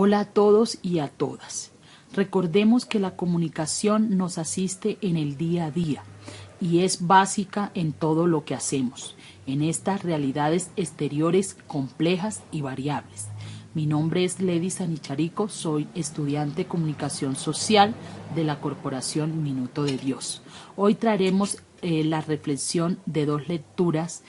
Hola a todos y a todas. Recordemos que la comunicación nos asiste en el día a día y es básica en todo lo que hacemos, en estas realidades exteriores complejas y variables. Mi nombre es Lady Sanicharico, soy estudiante de Comunicación Social de la Corporación Minuto de Dios. Hoy traeremos la reflexión de dos lecturas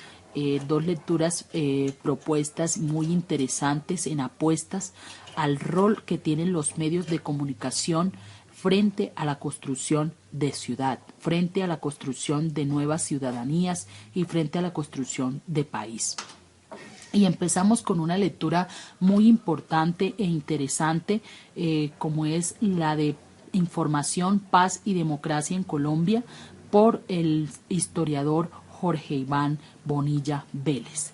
propuestas muy interesantes en apuestas al rol que tienen los medios de comunicación frente a la construcción de ciudad, frente a la construcción de nuevas ciudadanías y frente a la construcción de país. Y empezamos con una lectura muy importante e interesante, como es la de Información, Paz y Democracia en Colombia, por el historiador Jorge Iván Bonilla Vélez.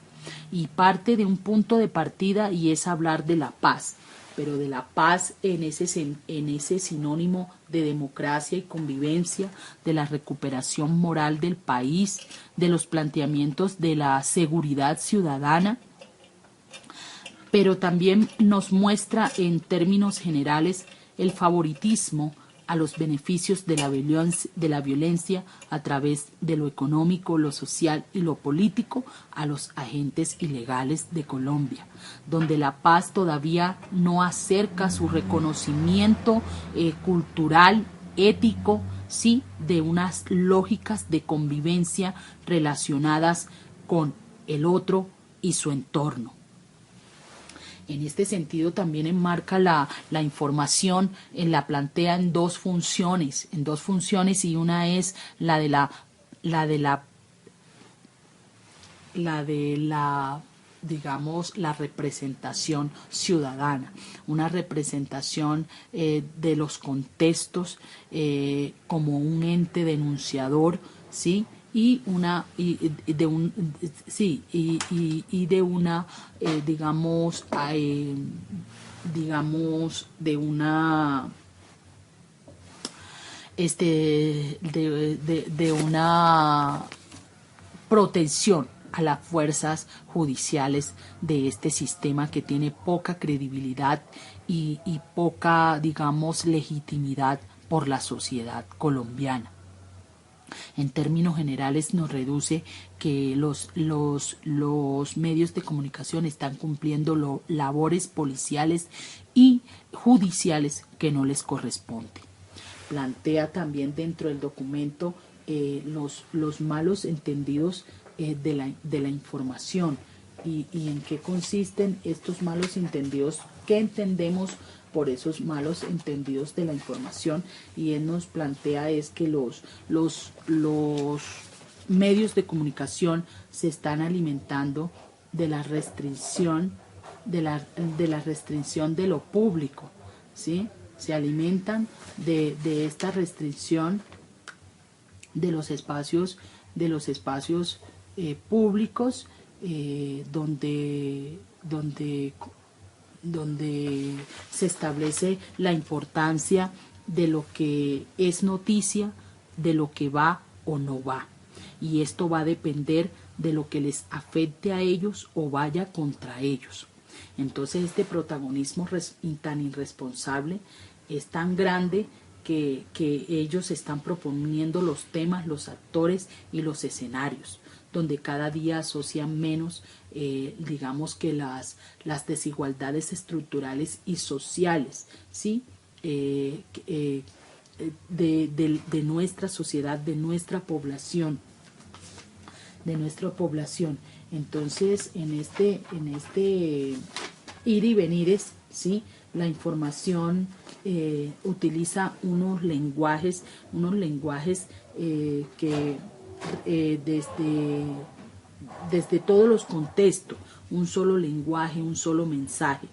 Y parte de un punto de partida y es hablar de la paz, pero de la paz en ese sinónimo de democracia y convivencia, de la recuperación moral del país, de los planteamientos de la seguridad ciudadana, pero también nos muestra en términos generales el favoritismo a los beneficios de la violencia a través de lo económico, lo social y lo político a los agentes ilegales de Colombia, donde la paz todavía no acerca su reconocimiento cultural, ético, sí, de unas lógicas de convivencia relacionadas con el otro y su entorno. En este sentido también enmarca la información, la plantea en dos funciones y una es la de la digamos, la representación ciudadana, una representación de los contextos como un ente denunciador, ¿sí? Y de una protección a las fuerzas judiciales de este sistema que tiene poca credibilidad y poca, digamos, legitimidad por la sociedad colombiana. En términos generales nos reduce que los medios de comunicación están cumpliendo labores policiales y judiciales que no les corresponde. Plantea también dentro del documento los malos entendidos de la información y en qué consisten estos malos entendidos, qué entendemos por esos malos entendidos de la información, y él nos plantea es que los medios de comunicación se están alimentando de la restricción de la restricción de lo público, ¿sí? Se alimentan de esta restricción de los espacios públicos donde se establece la importancia de lo que es noticia, de lo que va o no va. Y esto va a depender de lo que les afecte a ellos o vaya contra ellos. Entonces este protagonismo tan irresponsable es tan grande que ellos están proponiendo los temas, los actores y los escenarios, donde cada día asocian menos, digamos que las desigualdades estructurales y sociales, ¿sí? De nuestra sociedad, de nuestra población. Entonces, en este ir y venires, ¿sí? La información utiliza unos lenguajes que desde todos los contextos, un solo lenguaje, un solo mensaje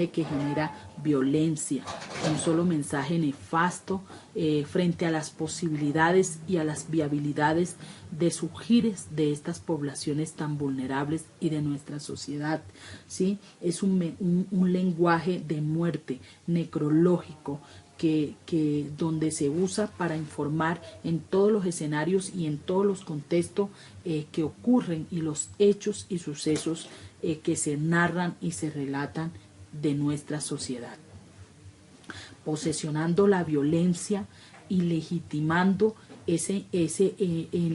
que genera violencia, un solo mensaje nefasto frente a las posibilidades y a las viabilidades de surgir de estas poblaciones tan vulnerables y de nuestra sociedad, ¿sí? Es un lenguaje de muerte, necrológico, que donde se usa para informar en todos los escenarios y en todos los contextos que ocurren y los hechos y sucesos que se narran y se relatan de nuestra sociedad, posesionando la violencia y legitimando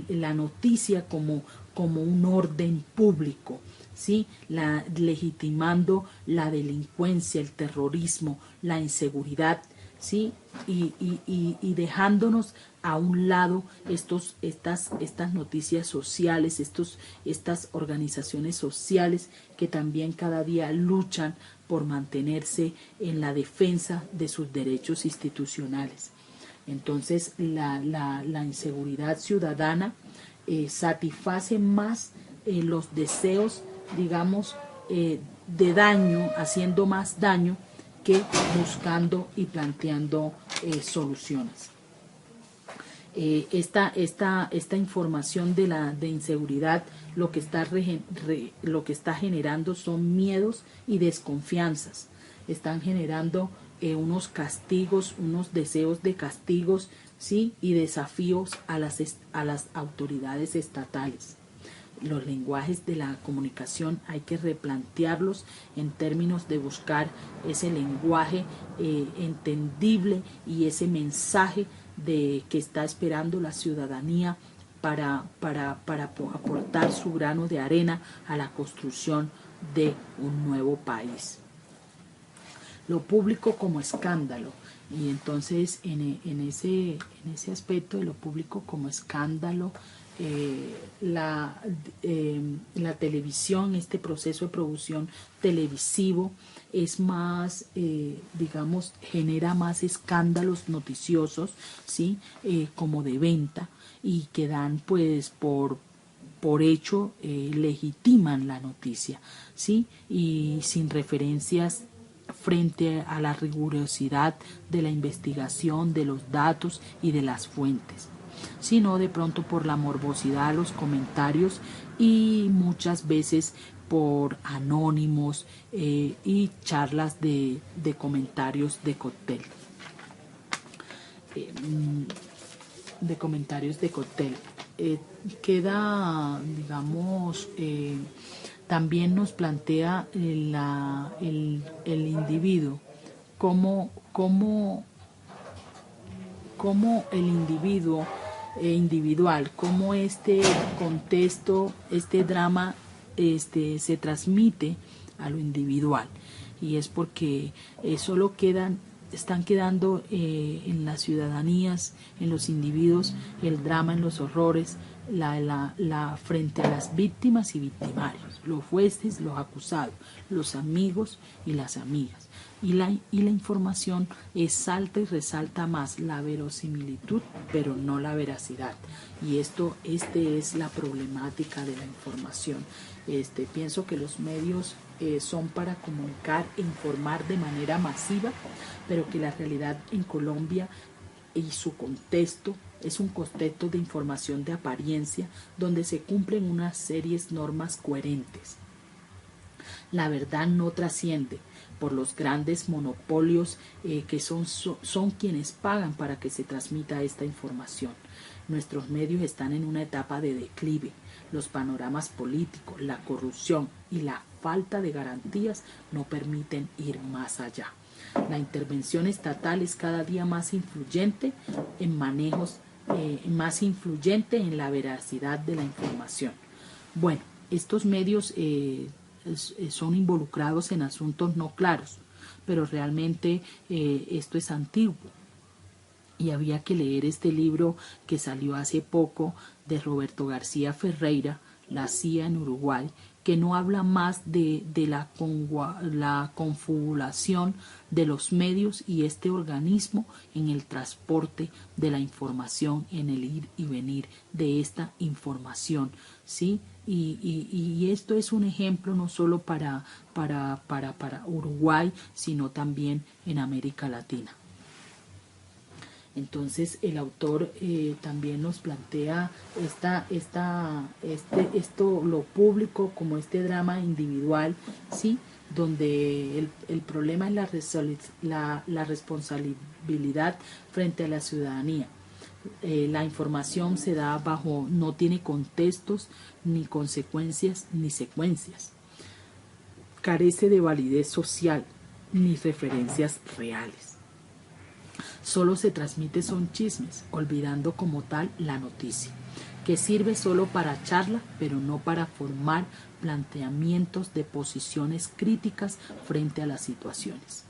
la noticia como un orden público, ¿sí? Legitimando la delincuencia, el terrorismo, la inseguridad, ¿sí? Y dejándonos a un lado estas noticias sociales, estas organizaciones sociales que también cada día luchan por mantenerse en la defensa de sus derechos institucionales. Entonces la inseguridad ciudadana satisface más los deseos, digamos, de daño, haciendo más daño que buscando y planteando soluciones. Esta información de inseguridad lo que está generando son miedos y desconfianzas. Están generando unos castigos, unos deseos de castigos, ¿sí? Y desafíos a las autoridades estatales. Los lenguajes de la comunicación hay que replantearlos en términos de buscar ese lenguaje entendible y ese mensaje que está esperando la ciudadanía para aportar su grano de arena a la construcción de un nuevo país. Lo público como escándalo. Y entonces en ese aspecto de lo público como escándalo, la televisión, este proceso de producción televisivo es más, digamos, genera más escándalos noticiosos, ¿sí? Como de venta, y que dan pues por hecho, legitiman la noticia, ¿sí? Y sin referencias frente a la rigurosidad de la investigación, de los datos y de las fuentes, sino de pronto por la morbosidad de los comentarios y muchas veces por anónimos y charlas de comentarios de cóctel. Queda, digamos, también nos plantea el individuo, cómo el individuo individual, cómo este contexto, este drama se transmite a lo individual. Y es porque solo están quedando en las ciudadanías, en los individuos, el drama, en los horrores, frente a las víctimas y victimarios, los jueces, los acusados, los amigos y las amigas. Y la información exalta y resalta más la verosimilitud, pero no la veracidad. Y esta es la problemática de la información. Pienso que los medios son para comunicar e informar de manera masiva, pero que la realidad en Colombia y su contexto es un contexto de información de apariencia donde se cumplen unas series normas coherentes. La verdad no trasciende por los grandes monopolios que son quienes pagan para que se transmita esta información. Nuestros medios están en una etapa de declive. Los panoramas políticos, la corrupción y la falta de garantías no permiten ir más allá. La intervención estatal es cada día más influyente en manejos, más influyente en la veracidad de la información. Bueno, estos medios son involucrados en asuntos no claros, pero realmente esto es antiguo. Y había que leer este libro que salió hace poco de Roberto García Ferreira, La CIA en Uruguay, que no habla más de la confabulación de los medios y este organismo en el transporte de la información, en el ir y venir de esta información, ¿sí? Y esto es un ejemplo no solo para Uruguay, sino también en América Latina. Entonces el autor también nos plantea lo público como este drama individual, ¿sí? Donde el problema es la responsabilidad frente a la ciudadanía. La información se da no tiene contextos, ni consecuencias, ni secuencias. Carece de validez social. ni referencias reales. Solo se transmite son chismes, olvidando como tal la noticia, que sirve solo para charla, pero no para formar planteamientos de posiciones críticas frente a las situaciones.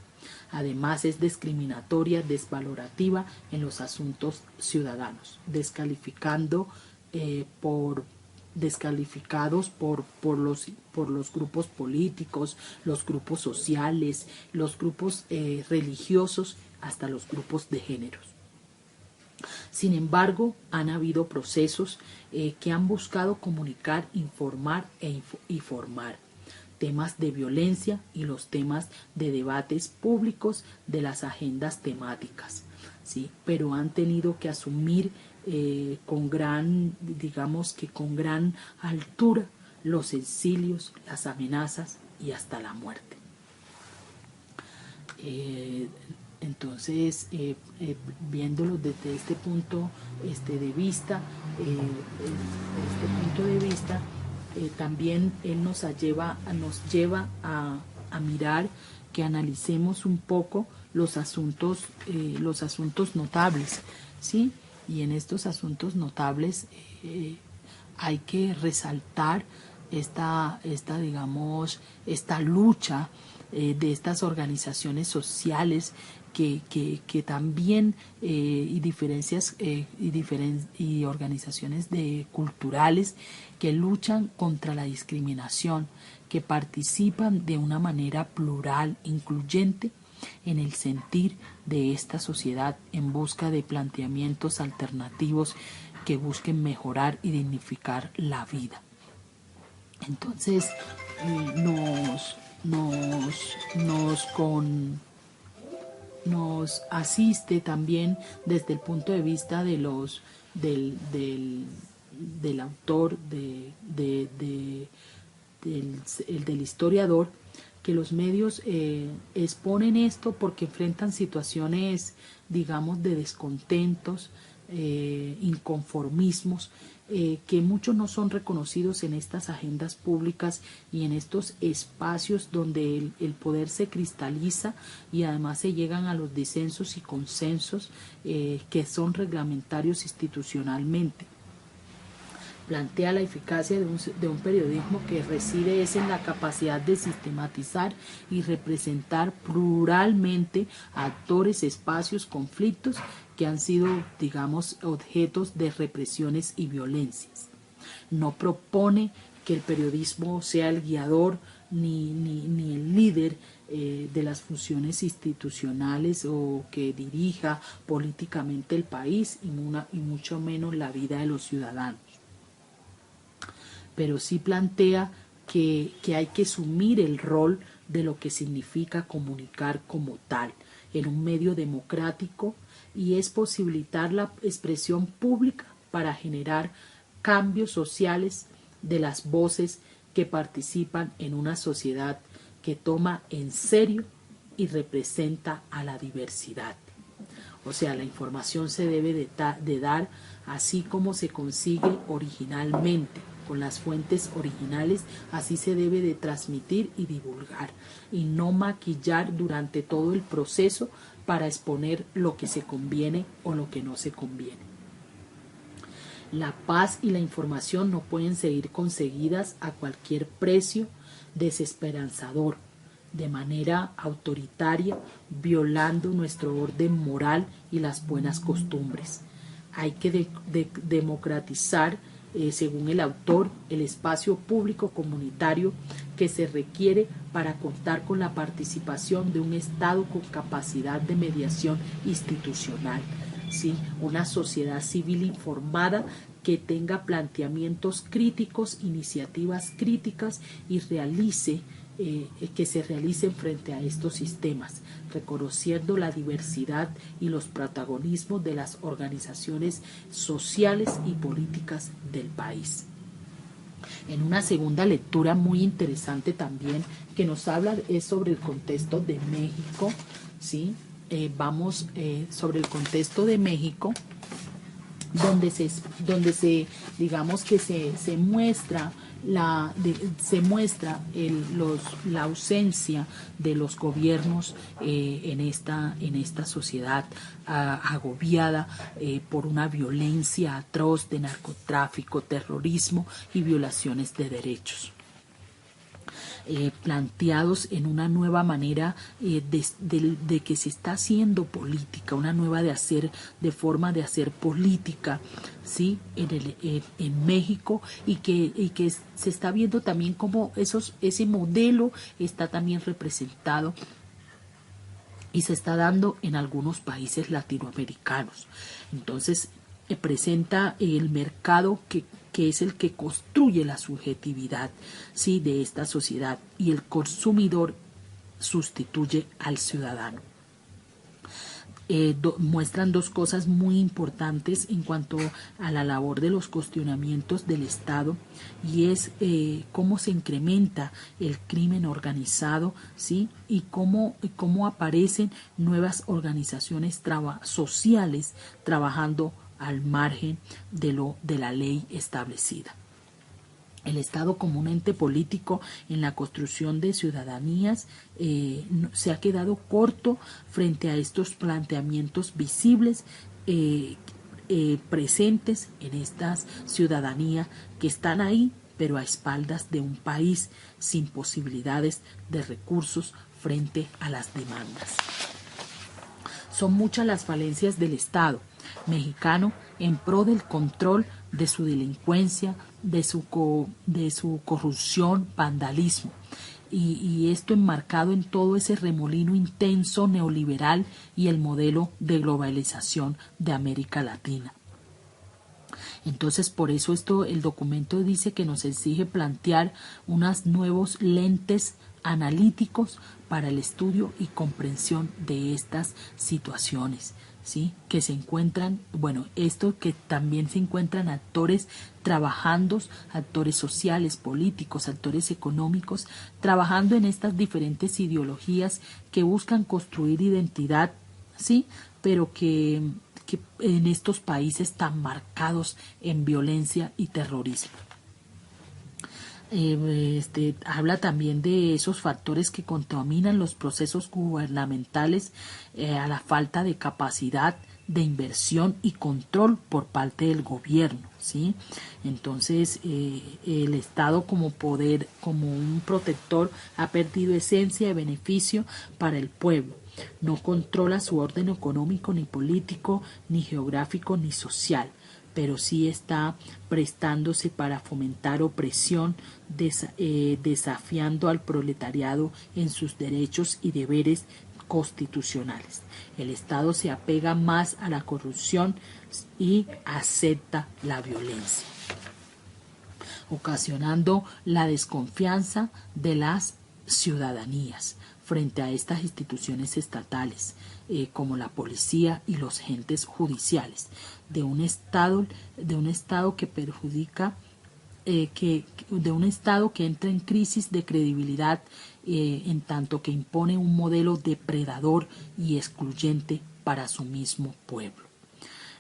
Además, es discriminatoria, desvalorativa en los asuntos ciudadanos, descalificados por los grupos políticos, los grupos sociales, los grupos religiosos, hasta los grupos de géneros. Sin embargo, han habido procesos que han buscado comunicar, informar y formar temas de violencia y los temas de debates públicos de las agendas temáticas, ¿sí? Pero han tenido que asumir con gran altura los exilios, las amenazas y hasta la muerte. Entonces, viéndolo desde este punto de vista, también él nos lleva a mirar, que analicemos un poco los asuntos notables, ¿sí? Y en estos asuntos notables hay que resaltar esta lucha de estas organizaciones sociales que también y organizaciones culturales que luchan contra la discriminación, que participan de una manera plural, incluyente en el sentir de esta sociedad en busca de planteamientos alternativos que busquen mejorar y dignificar la vida. Entonces nos asiste también desde el punto de vista de del autor, del historiador, que los medios exponen esto porque enfrentan situaciones, digamos, de descontentos, inconformismos, que muchos no son reconocidos en estas agendas públicas y en estos espacios donde el poder se cristaliza y además se llegan a los disensos y consensos que son reglamentarios institucionalmente. Plantea la eficacia de un periodismo que reside en la capacidad de sistematizar y representar pluralmente actores, espacios, conflictos que han sido, digamos, objetos de represiones y violencias. No propone que el periodismo sea el guiador ni el líder de las funciones institucionales o que dirija políticamente el país y mucho menos la vida de los ciudadanos. Pero sí plantea que hay que asumir el rol de lo que significa comunicar como tal en un medio democrático y es posibilitar la expresión pública para generar cambios sociales de las voces que participan en una sociedad que toma en serio y representa a la diversidad. O sea, la información se debe de dar así como se consigue originalmente, con las fuentes originales, así se debe de transmitir y divulgar, y no maquillar durante todo el proceso para exponer lo que se conviene o lo que no se conviene. La paz y la información no pueden seguir conseguidas a cualquier precio desesperanzador, de manera autoritaria, violando nuestro orden moral y las buenas costumbres. Hay que democratizar, según el autor, el espacio público comunitario que se requiere para contar con la participación de un Estado con capacidad de mediación institucional, ¿sí? Una sociedad civil informada que tenga planteamientos críticos, iniciativas críticas y que se realicen frente a estos sistemas, reconociendo la diversidad y los protagonismos de las organizaciones sociales y políticas del país. En una segunda lectura muy interesante también que nos habla es sobre el contexto de México, ¿sí? Vamos sobre el contexto de México, donde se digamos que se muestra se muestra la ausencia de los gobiernos en esta sociedad agobiada por una violencia atroz de narcotráfico, terrorismo y violaciones de derechos. Planteados en una nueva manera de que se está haciendo política, una nueva forma de hacer política, ¿sí? En México, y que se está viendo también como ese modelo está también representado y se está dando en algunos países latinoamericanos. Entonces, presenta el mercado que es el que construye la subjetividad, ¿sí?, de esta sociedad, y el consumidor sustituye al ciudadano. Muestran dos cosas muy importantes en cuanto a la labor de los cuestionamientos del Estado, y es cómo se incrementa el crimen organizado, ¿sí?, y cómo aparecen nuevas organizaciones sociales trabajando al margen de la ley establecida. El Estado como un ente político en la construcción de ciudadanías se ha quedado corto frente a estos planteamientos visibles presentes en estas ciudadanías que están ahí, pero a espaldas de un país sin posibilidades de recursos frente a las demandas. Son muchas las falencias del Estado mexicano en pro del control de su delincuencia, de su corrupción, vandalismo, y esto enmarcado en todo ese remolino intenso neoliberal y el modelo de globalización de América Latina. Entonces, por eso el documento dice que nos exige plantear unos nuevos lentes analíticos para el estudio y comprensión de estas situaciones, ¿sí?, que se encuentran, esto que también se encuentran actores trabajando, actores sociales, políticos, actores económicos, trabajando en estas diferentes ideologías que buscan construir identidad, ¿sí?, pero que en estos países tan marcados en violencia y terrorismo. Habla también de esos factores que contaminan los procesos gubernamentales, a la falta de capacidad de inversión y control por parte del gobierno, ¿sí? Entonces, el Estado como poder, como un protector, ha perdido esencia de beneficio para el pueblo. No controla su orden económico, ni político, ni geográfico, ni social, pero sí está prestándose para fomentar opresión, desafiando al proletariado en sus derechos y deberes constitucionales. El Estado se apega más a la corrupción y acepta la violencia, ocasionando la desconfianza de las ciudadanías frente a estas instituciones estatales, como la policía y los entes judiciales, de un Estado que perjudica, de un Estado que entra en crisis de credibilidad, en tanto que impone un modelo depredador y excluyente para su mismo pueblo.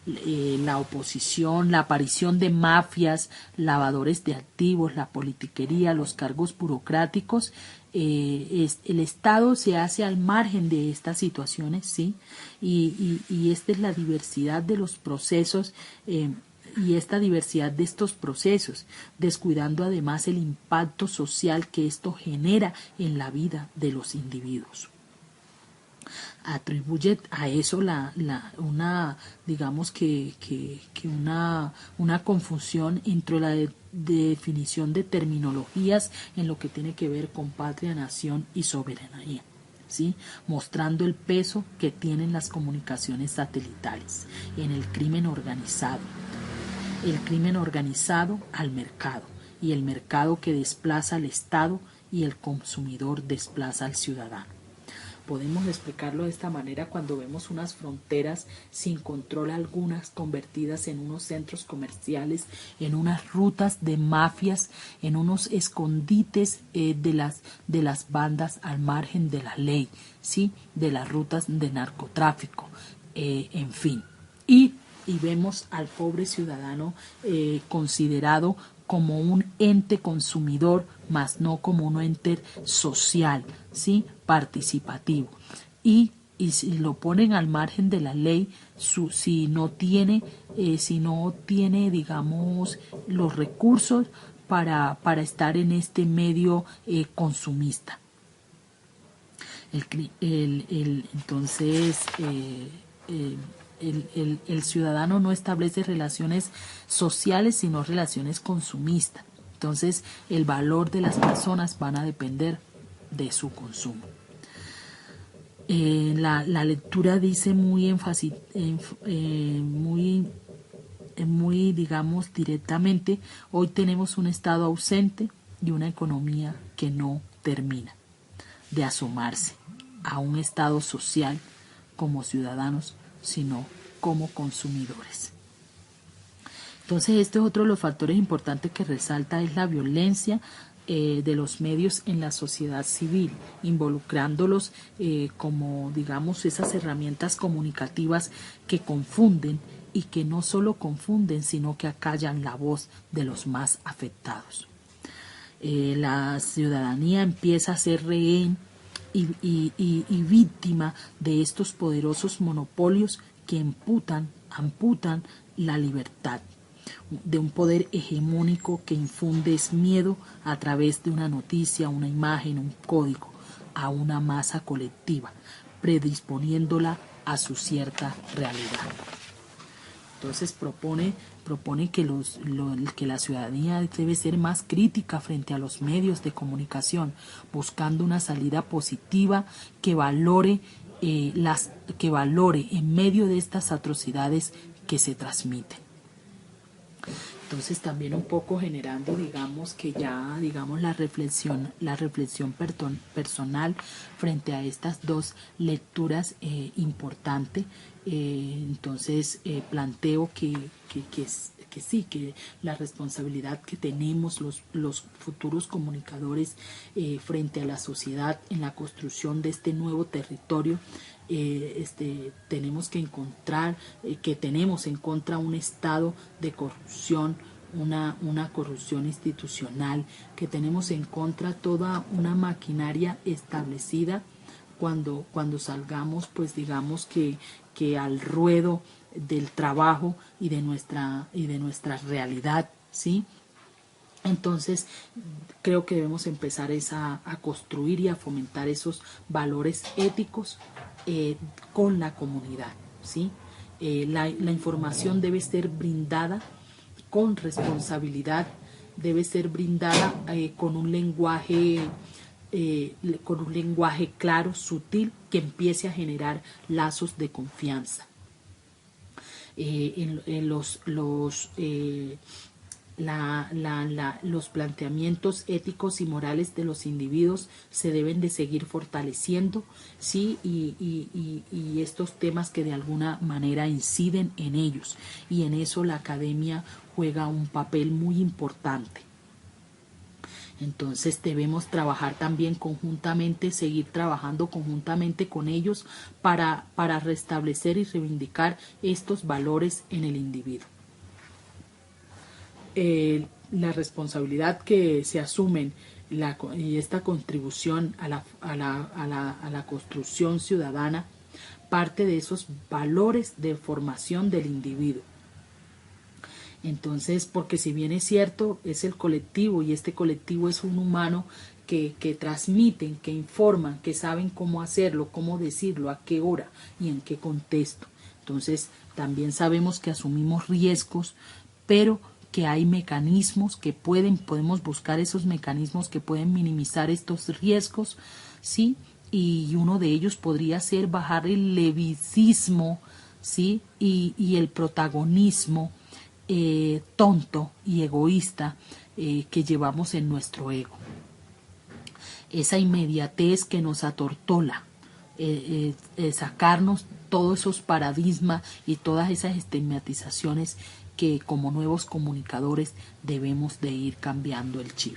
La oposición, la aparición de mafias, lavadores de activos, la politiquería, los cargos burocráticos, el Estado se hace al margen de estas situaciones, ¿sí? Y esta es la diversidad de los procesos, y esta diversidad de estos procesos, descuidando además el impacto social que esto genera en la vida de los individuos. Atribuye a eso una confusión entre la definición de terminologías en lo que tiene que ver con patria, nación y soberanía, ¿sí?, mostrando el peso que tienen las comunicaciones satelitales en el crimen organizado al mercado, y el mercado que desplaza al Estado y el consumidor desplaza al ciudadano. Podemos explicarlo de esta manera cuando vemos unas fronteras sin control algunas convertidas en unos centros comerciales, en unas rutas de mafias, en unos escondites de las bandas al margen de la ley, ¿sí?, de las rutas de narcotráfico, en fin. Y vemos al pobre ciudadano considerado como un ente consumidor, más no como un ente social, ¿sí? Participativo. Y si lo ponen al margen de la ley, si no tiene, digamos, los recursos para estar en este medio consumista. Entonces, el ciudadano no establece relaciones sociales, sino relaciones consumistas. Entonces, el valor de las personas van a depender de su consumo. La lectura dice muy, digamos, directamente: hoy tenemos un Estado ausente y una economía que no termina de asomarse a un Estado social como ciudadanos, sino como consumidores. Entonces, este es otro de los factores importantes que resalta, es la violencia de los medios en la sociedad civil, involucrándolos como, digamos, esas herramientas comunicativas que confunden, y que no solo confunden, sino que acallan la voz de los más afectados. La ciudadanía empieza a ser rehén y víctima de estos poderosos monopolios que amputan la libertad, de un poder hegemónico que infunde miedo a través de una noticia, una imagen, un código, a una masa colectiva, predisponiéndola a su cierta realidad. Entonces propone que la ciudadanía debe ser más crítica frente a los medios de comunicación, buscando una salida positiva que valore en medio de estas atrocidades que se transmiten. Entonces también un poco generando, digamos, que ya, digamos, la reflexión personal frente a estas dos lecturas importantes. Entonces planteo que sí, que la responsabilidad que tenemos los futuros comunicadores frente a la sociedad en la construcción de este nuevo territorio, tenemos que encontrar que tenemos en contra un estado de corrupción, una corrupción institucional, que tenemos en contra toda una maquinaria establecida. Cuando salgamos, pues digamos que al ruedo del trabajo y de nuestra realidad, ¿sí? Entonces creo que debemos empezar a construir y a fomentar esos valores éticos con la comunidad, ¿sí? La información debe ser brindada con responsabilidad, debe ser brindada con un lenguaje claro, sutil, que empiece a generar lazos de confianza. Los planteamientos éticos y morales de los individuos se deben de seguir fortaleciendo, ¿sí? Y estos temas que de alguna manera inciden en ellos, y en eso la academia juega un papel muy importante. Entonces debemos trabajar también conjuntamente, seguir trabajando conjuntamente con ellos para restablecer y reivindicar estos valores en el individuo. La responsabilidad que se asumen y esta contribución a la construcción ciudadana parte de esos valores de formación del individuo. Entonces, porque si bien es cierto, es el colectivo, y este colectivo es un humano que transmiten, que informan, que saben cómo hacerlo, cómo decirlo, a qué hora y en qué contexto. Entonces, también sabemos que asumimos riesgos, pero que hay mecanismos que podemos buscar esos mecanismos que pueden minimizar estos riesgos, ¿sí? Y uno de ellos podría ser bajar el levicismo, ¿sí? Y el protagonismo tonto y egoísta que llevamos en nuestro ego. Esa inmediatez que nos atortola, sacarnos todos esos paradigmas y todas esas estigmatizaciones que como nuevos comunicadores debemos de ir cambiando el chip.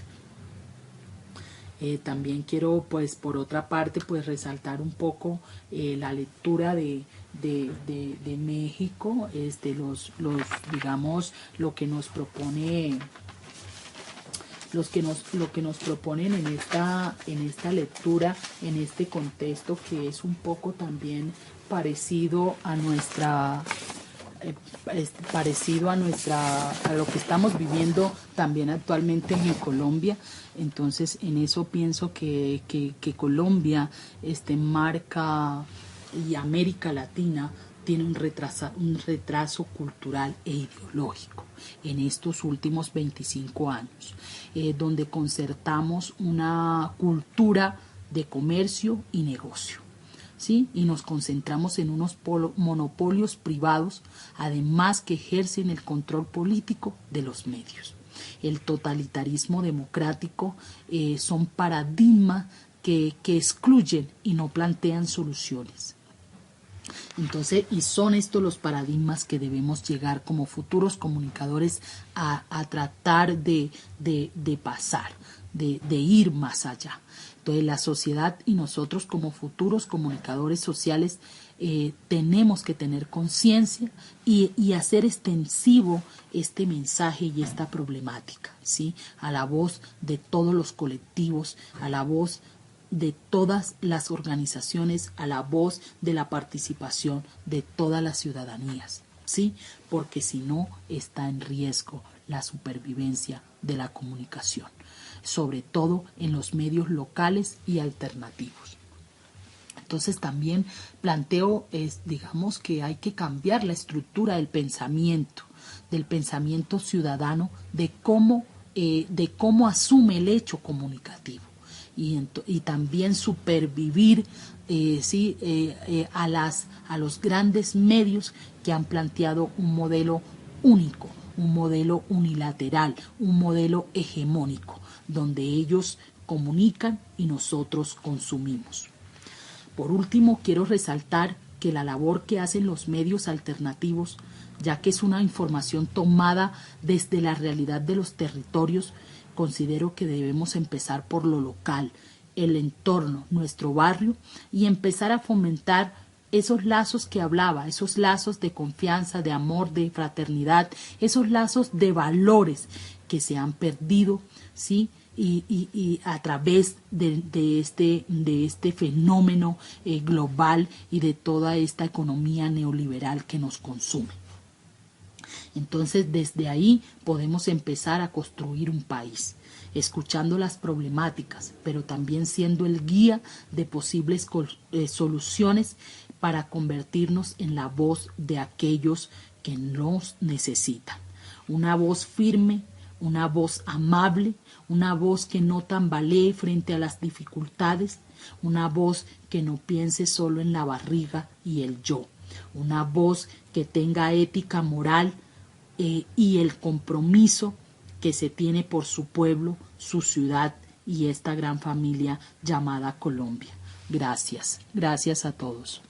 También quiero, pues, por otra parte, pues resaltar un poco la lectura de México, digamos, lo que nos propone lo que nos proponen en esta lectura, en este contexto que es un poco también parecido a nuestra a lo que estamos viviendo también actualmente en Colombia. Entonces en eso pienso que Colombia marca, y América Latina tiene un retraso cultural e ideológico en estos últimos 25 años, donde concertamos una cultura de comercio y negocio, ¿sí? Y nos concentramos en unos monopolios privados, además que ejercen el control político de los medios. El totalitarismo democrático son paradigmas que excluyen y no plantean soluciones. Entonces, y son estos los paradigmas que debemos llegar como futuros comunicadores a tratar de pasar, de ir más allá. Entonces, la sociedad y nosotros como futuros comunicadores sociales tenemos que tener conciencia y hacer extensivo este mensaje y esta problemática, ¿sí? A la voz de todos los colectivos, a la voz de todas las organizaciones, a la voz de la participación de todas las ciudadanías, ¿sí? Porque si no, está en riesgo la supervivencia de la comunicación, sobre todo en los medios locales y alternativos. Entonces también planteo, digamos, que hay que cambiar la estructura del pensamiento ciudadano, de cómo asume el hecho comunicativo. Y también supervivir a los grandes medios que han planteado un modelo único, un modelo unilateral, un modelo hegemónico, donde ellos comunican y nosotros consumimos. Por último, quiero resaltar que la labor que hacen los medios alternativos, ya que es una información tomada desde la realidad de los territorios, considero que debemos empezar por lo local, el entorno, nuestro barrio, y empezar a fomentar esos lazos que hablaba, esos lazos de confianza, de amor, de fraternidad, esos lazos de valores que se han perdido, ¿sí? Y a través de este fenómeno global y de toda esta economía neoliberal que nos consume. Entonces, desde ahí podemos empezar a construir un país, escuchando las problemáticas, pero también siendo el guía de posibles soluciones para convertirnos en la voz de aquellos que nos necesitan. Una voz firme, una voz amable, una voz que no tambalee frente a las dificultades, una voz que no piense solo en la barriga y el yo, una voz que tenga ética moral, y el compromiso que se tiene por su pueblo, su ciudad y esta gran familia llamada Colombia. Gracias a todos.